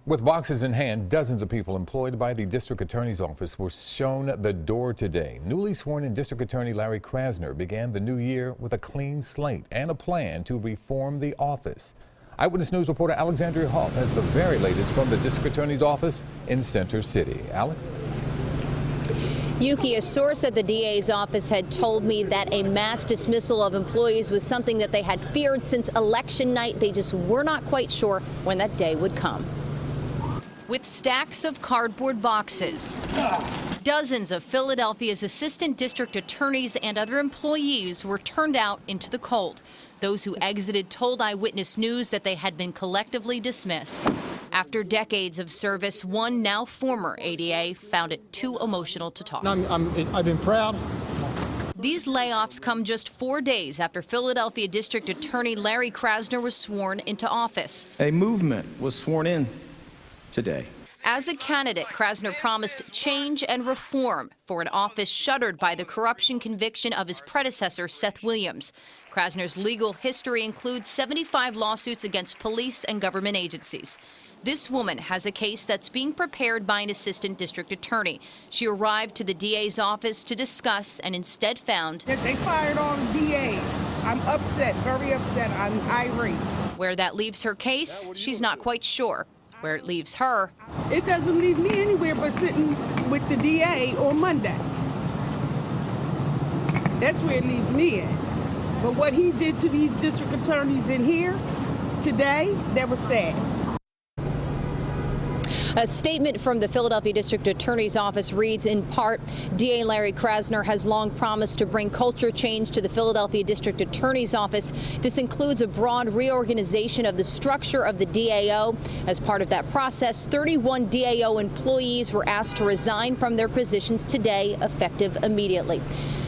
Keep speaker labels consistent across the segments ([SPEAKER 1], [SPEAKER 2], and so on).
[SPEAKER 1] With boxes in hand, dozens of people employed by the district attorney's office were shown the door today. Newly sworn in District Attorney Larry Krasner began the new year with a clean slate and a plan to reform the office. Eyewitness News reporter Alexandria Hoff has the very latest from the district attorney's office in Center City. Alex?
[SPEAKER 2] Yuki, a source at the DA's office had told me that a mass dismissal of employees was something that they had feared since election night. They just were not quite sure when that day would come. With stacks of cardboard boxes, dozens of Philadelphia's assistant district attorneys and other employees were turned out into the cold. Those who exited told Eyewitness News that they had been collectively dismissed. After decades of service, one now former ADA found it too emotional to talk.
[SPEAKER 3] I've been proud.
[SPEAKER 2] These layoffs come just 4 days after Philadelphia District Attorney Larry Krasner was sworn into office.
[SPEAKER 4] A movement was sworn in today.
[SPEAKER 2] As a candidate, Krasner promised change and reform for an office shuttered by the corruption conviction of his predecessor, Seth Williams. Krasner's legal history includes 75 lawsuits against police and government agencies. This woman has a case that's being prepared by an assistant district attorney. She arrived to the DA's office to discuss and instead found
[SPEAKER 5] they fired all the DAs. I'm upset, very upset. I'm irate.
[SPEAKER 2] Where that leaves her case, she's not quite sure. Where it leaves her,
[SPEAKER 5] it doesn't leave me anywhere but sitting with the DA on Monday. That's where it leaves me at. But what he did to these district attorneys in here today, that was sad.
[SPEAKER 2] A statement from the Philadelphia District Attorney's Office reads in part, DA Larry Krasner has long promised to bring culture change to the Philadelphia District Attorney's Office. This includes a broad reorganization of the structure of the DAO. As part of that process, 31 DAO employees were asked to resign from their positions today, effective immediately.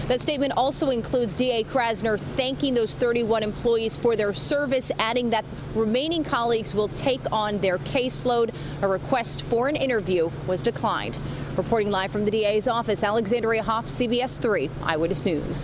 [SPEAKER 2] That statement also includes DA Krasner thanking those 31 employees for their service, adding that remaining colleagues will take on their caseload. A request for an interview was declined. Reporting live from the DA's office, Alexandria Hoff, CBS 3 Eyewitness News.